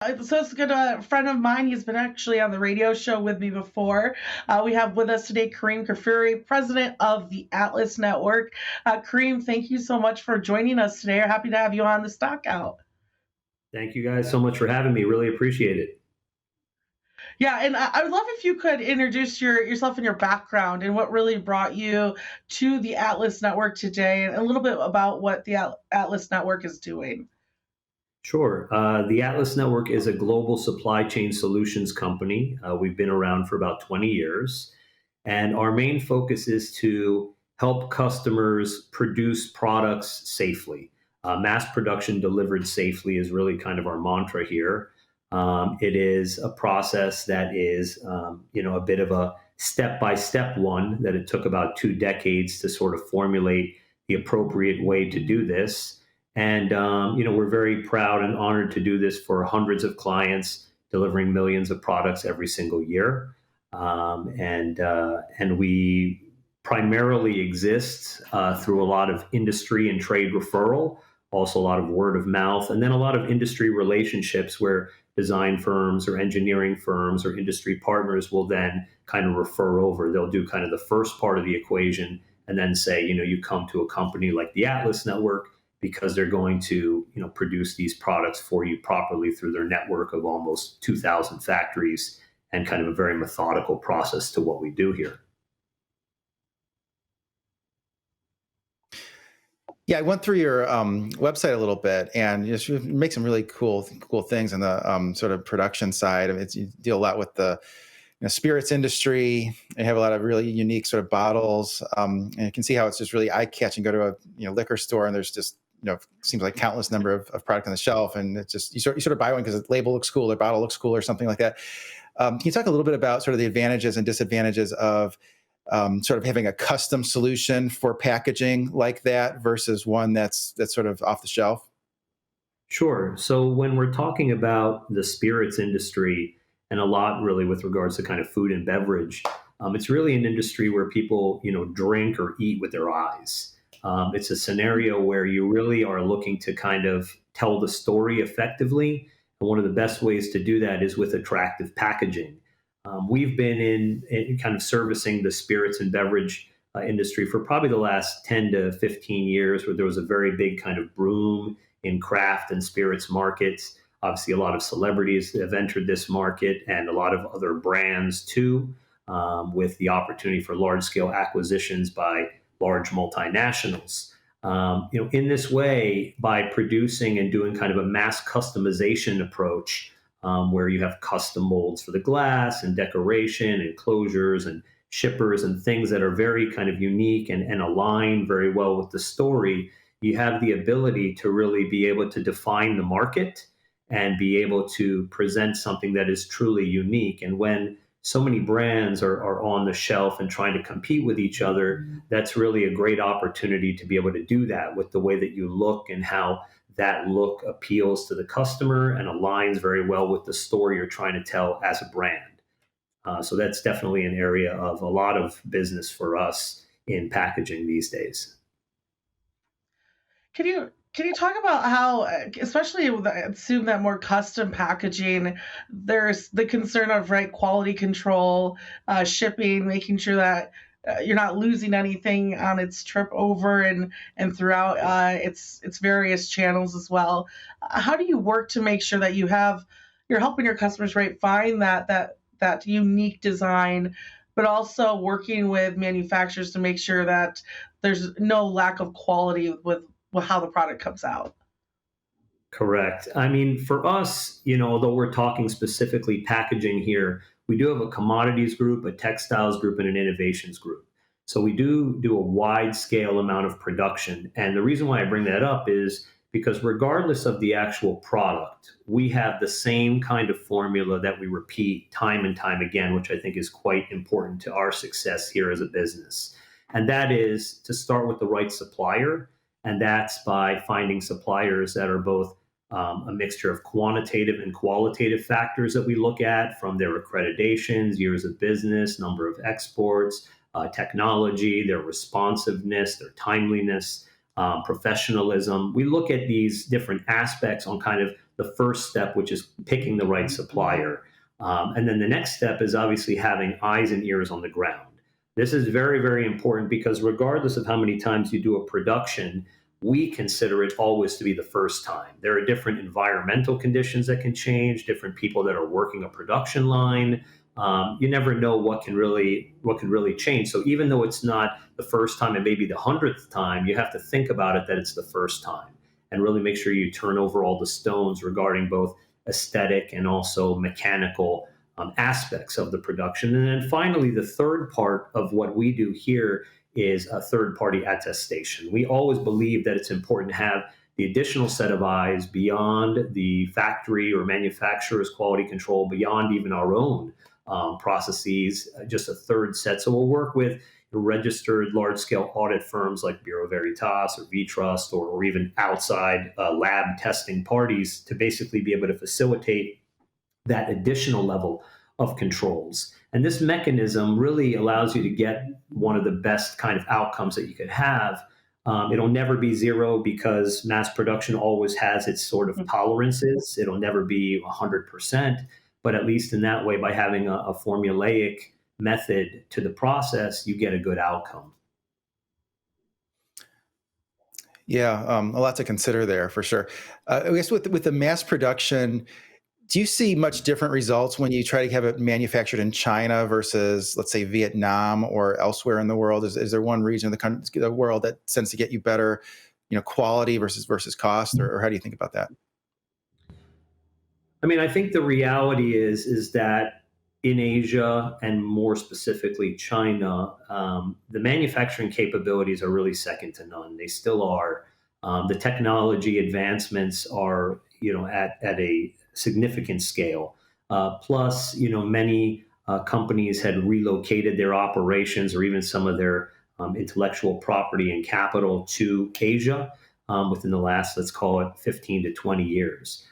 So it's good. A friend of mine. He's been actually on the radio show with me before. We have with us today Kareem Kafuri, president of the Atlas Network. Kareem, thank you so much for joining us today. We're happy to have you on the Stockout. Thank you guys so much for having me. Really appreciate it. Yeah, and I would love if you could introduce yourself and your background and what really brought you to the Atlas Network today, and a little bit about what the Atlas Network is doing. Sure. The Atlas Network is a global supply chain solutions company. We've been around for about 20 years, and our main focus is to help customers produce products safely. Mass production delivered safely is really kind of our mantra here. It is a process that is, a bit of a step-by-step one that it took about 2 decades to sort of formulate the appropriate way to do this. And we're very proud and honored to do this for hundreds of clients, delivering millions of products every single year. And we primarily exist through a lot of industry and trade referral, also a lot of word of mouth, and then a lot of industry relationships where design firms or engineering firms or industry partners will then kind of refer over. They'll do kind of the first part of the equation and then say, you come to a company like the Atlas Network because they're going to, produce these products for you properly through their network of almost 2,000 factories, and kind of a very methodical process to what we do here. Yeah, I went through your website a little bit, and you make some really cool things on the sort of production side. I mean, you deal a lot with the spirits industry. You have a lot of really unique sort of bottles, and you can see how it's just really eye catching. Go to a liquor store, and there's just seems like countless number of product on the shelf, and it's just you sort of buy one because the label looks cool, or bottle looks cool, or something like that. Can you talk a little bit about sort of the advantages and disadvantages of sort of having a custom solution for packaging like that versus one that's sort of off the shelf? Sure. So when we're talking about the spirits industry, and a lot really with regards to kind of food and beverage, it's really an industry where people, drink or eat with their eyes. It's a scenario where you really are looking to kind of tell the story effectively. And one of the best ways to do that is with attractive packaging. We've been in kind of servicing the spirits and beverage industry for probably the last 10 to 15 years, where there was a very big kind of boom in craft and spirits markets. Obviously, a lot of celebrities have entered this market, and a lot of other brands too, with the opportunity for large-scale acquisitions by large multinationals. In this way, by producing and doing kind of a mass customization approach, where you have custom molds for the glass and decoration and closures and shippers and things that are very kind of unique and align very well with the story, you have the ability to really be able to define the market and be able to present something that is truly unique. And when so many brands are on the shelf and trying to compete with each other, that's really a great opportunity to be able to do that with the way that you look and how that look appeals to the customer and aligns very well with the story you're trying to tell as a brand. So that's definitely an area of a lot of business for us in packaging these days. Can you talk about how, especially with, I assume that more custom packaging, there's the concern of right quality control, shipping, making sure that you're not losing anything on its trip over and throughout its various channels as well. How do you work to make sure that you're helping your customers right find that unique design, but also working with manufacturers to make sure that there's no lack of quality with how the product comes out? Correct. I mean, for us, although we're talking specifically packaging here, we do have a commodities group, a textiles group, and an innovations group. So we do a wide scale amount of production. And the reason why I bring that up is because regardless of the actual product, we have the same kind of formula that we repeat time and time again, which I think is quite important to our success here as a business. And that is to start with the right supplier. And that's by finding suppliers that are both a mixture of quantitative and qualitative factors that we look at, from their accreditations, years of business, number of exports, technology, their responsiveness, their timeliness, professionalism. We look at these different aspects on kind of the first step, which is picking the right supplier. And then the next step is obviously having eyes and ears on the ground. This is very, very important because regardless of how many times you do a production, we consider it always to be the first time. There are different environmental conditions that can change, different people that are working a production line. You never know what can really change. So even though it's not the first time and maybe the 100th time, you have to think about it that it's the first time and really make sure you turn over all the stones regarding both aesthetic and also mechanical aspects of the production. And then finally, the third part of what we do here is a third party attestation. We always believe that it's important to have the additional set of eyes beyond the factory or manufacturer's quality control, beyond even our own processes, just a third set. So we'll work with registered large-scale audit firms like Bureau Veritas or VTrust, or even outside lab testing parties to basically be able to facilitate that additional level of controls. And this mechanism really allows you to get one of the best kind of outcomes that you could have. It'll never be zero because mass production always has its sort of tolerances. It'll never be 100%, but at least in that way, by having a formulaic method to the process, you get a good outcome. Yeah, a lot to consider there for sure. I guess with the mass production, do you see much different results when you try to have it manufactured in China versus, let's say, Vietnam or elsewhere in the world? Is there one region of the world that tends to get you better, quality versus cost, or how do you think about that? I mean, I think the reality is that in Asia and more specifically China, the manufacturing capabilities are really second to none. They still are. The technology advancements are, at a significant scale. Plus, many companies had relocated their operations or even some of their intellectual property and capital to Asia within the last, let's call it 15 to 20 years.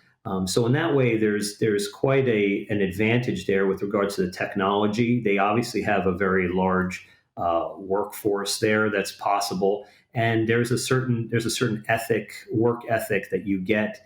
So in that way, there's quite an advantage there with regards to the technology. They obviously have a very large workforce there that's possible, and there's a certain work ethic that you get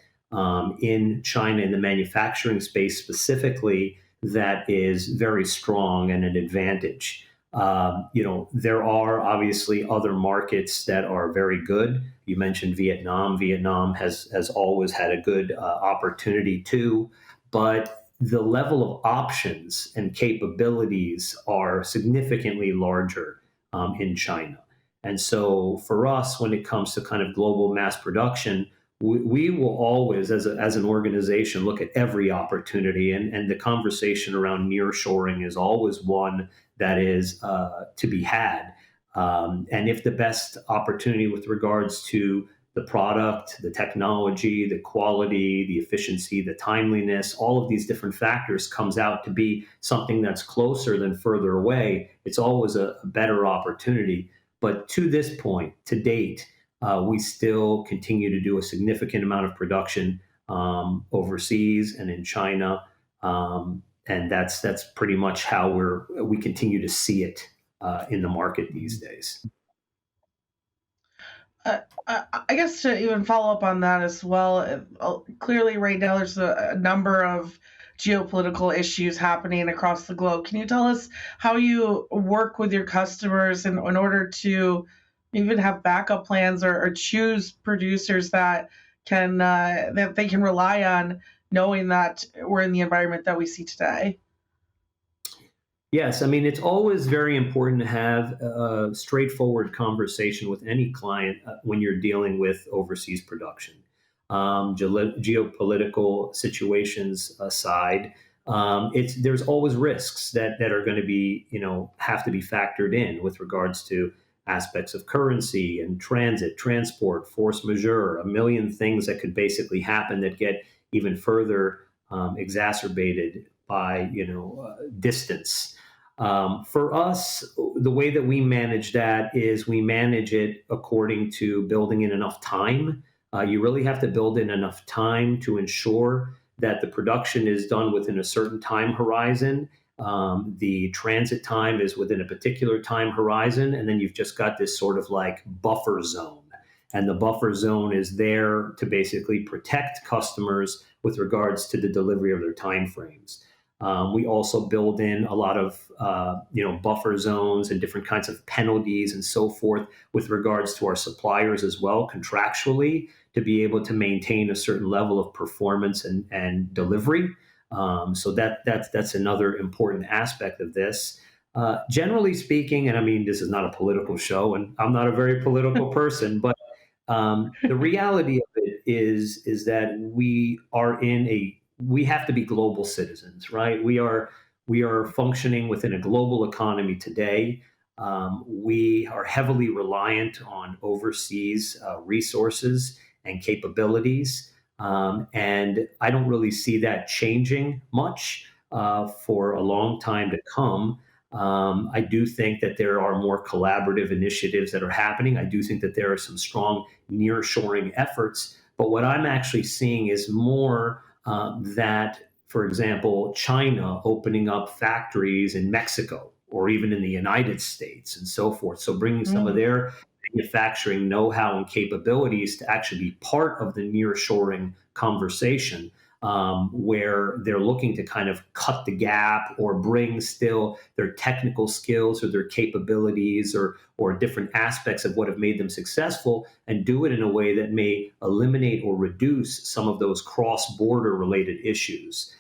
in China in the manufacturing space specifically that is very strong and an advantage. There are obviously other markets that are very good. You mentioned Vietnam. Vietnam has always had a good opportunity too, but the level of options and capabilities are significantly larger in China. And so for us, when it comes to kind of global mass production, we will always, as an organization, look at every opportunity. And the conversation around nearshoring is always one that is to be had. And if the best opportunity with regards to the product, the technology, the quality, the efficiency, the timeliness, all of these different factors comes out to be something that's closer than further away, it's always a better opportunity. But to this point, to date, we still continue to do a significant amount of production overseas and in China. And that's pretty much how we continue to see it in the market these days. I guess to even follow up on that as well, clearly right now there's a number of geopolitical issues happening across the globe. Can you tell us how you work with your customers in order to even have backup plans or choose producers that they can rely on, knowing that we're in the environment that we see today? Yes, I mean, it's always very important to have a straightforward conversation with any client when you're dealing with overseas production. Geopolitical situations aside, there's always risks that are going to be, have to be factored in with regards to aspects of currency and transit, transport, force majeure, a million things that could basically happen that get even further exacerbated by, distance. For us, the way that we manage that is we manage it according to building in enough time. You really have to build in enough time to ensure that the production is done within a certain time horizon. The transit time is within a particular time horizon, and then you've just got this sort of like buffer zone. And the buffer zone is there to basically protect customers with regards to the delivery of their timeframes. We also build in a lot of buffer zones and different kinds of penalties and so forth with regards to our suppliers as well, contractually, to be able to maintain a certain level of performance and delivery. So that's another important aspect of this. Generally speaking, and I mean, this is not a political show, and I'm not a very political person, but the reality of it is that we have to be global citizens, right? We are functioning within a global economy today. We are heavily reliant on overseas resources and capabilities, and I don't really see that changing much for a long time to come. I do think that there are more collaborative initiatives that are happening. I do think that there are some strong nearshoring efforts. But what I'm actually seeing is more that, for example, China opening up factories in Mexico or even in the United States and so forth. So bringing some of Mm, their manufacturing know-how and capabilities to actually be part of the nearshoring conversation, where they're looking to kind of cut the gap or bring still their technical skills or their capabilities or different aspects of what have made them successful and do it in a way that may eliminate or reduce some of those cross-border related issues.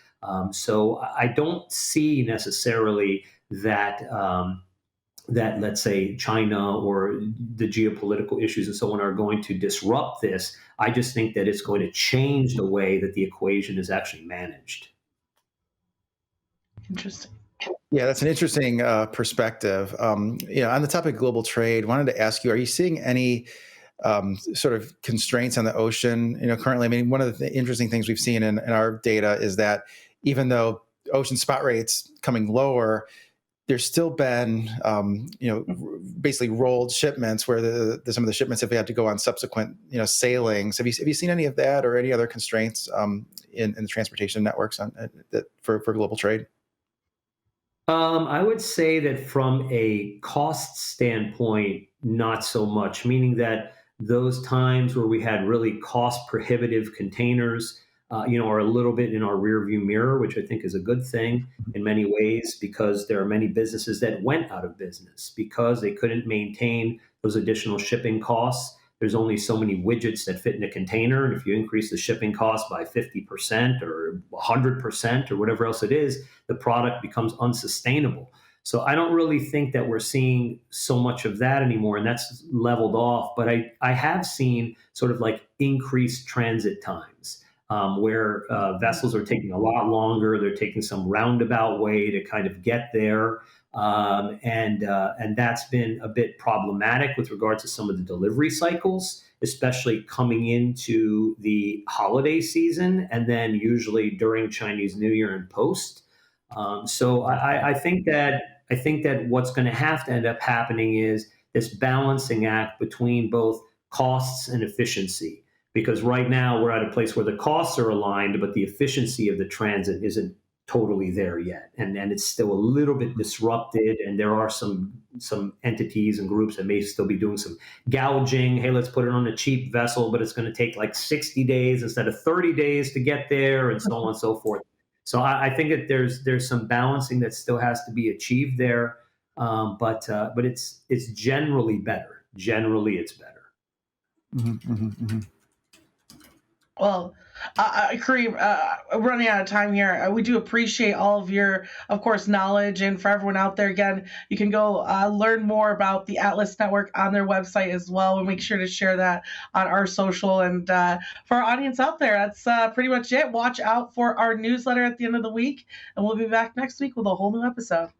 So I don't see necessarily that let's say China or the geopolitical issues and so on are going to disrupt this. I just think that it's going to change the way that the equation is actually managed. interesting. Yeah, that's an interesting perspective. On the topic of global trade, wanted to ask you: are you seeing any sort of constraints on the ocean? Currently, I mean, one of the interesting things we've seen in our data is that even though ocean spot rates coming lower, there's still been, basically rolled shipments where some of the shipments have had to go on subsequent, sailings. Have you seen any of that or any other constraints in the transportation networks for global trade? I would say that from a cost standpoint, not so much, meaning that those times where we had really cost prohibitive containers, are a little bit in our rear view mirror, which I think is a good thing in many ways because there are many businesses that went out of business because they couldn't maintain those additional shipping costs. There's only so many widgets that fit in a container. And if you increase the shipping cost by 50% or 100% or whatever else it is, the product becomes unsustainable. So I don't really think that we're seeing so much of that anymore, and that's leveled off. But I have seen sort of like increased transit times, where vessels are taking a lot longer. They're taking some roundabout way to kind of get there. And that's been a bit problematic with regards to some of the delivery cycles, especially coming into the holiday season and then usually during Chinese New Year and post. So I think that what's going to have to end up happening is this balancing act between both costs and efficiency. Because right now we're at a place where the costs are aligned, but the efficiency of the transit isn't totally there yet, and it's still a little bit disrupted. And there are some entities and groups that may still be doing some gouging. Hey, let's put it on a cheap vessel, but it's going to take like 60 days instead of 30 days to get there, and so on and so forth. So I think that there's some balancing that still has to be achieved there, but it's generally better. Generally, it's better. Mm-hmm, mm-hmm, mm-hmm. Well, Kareem, running out of time here. We do appreciate all of your, of course, knowledge. And for everyone out there, again, you can go learn more about the Atlas Network on their website as well. We'll make sure to share that on our social. And for our audience out there, that's pretty much it. Watch out for our newsletter at the end of the week. And we'll be back next week with a whole new episode.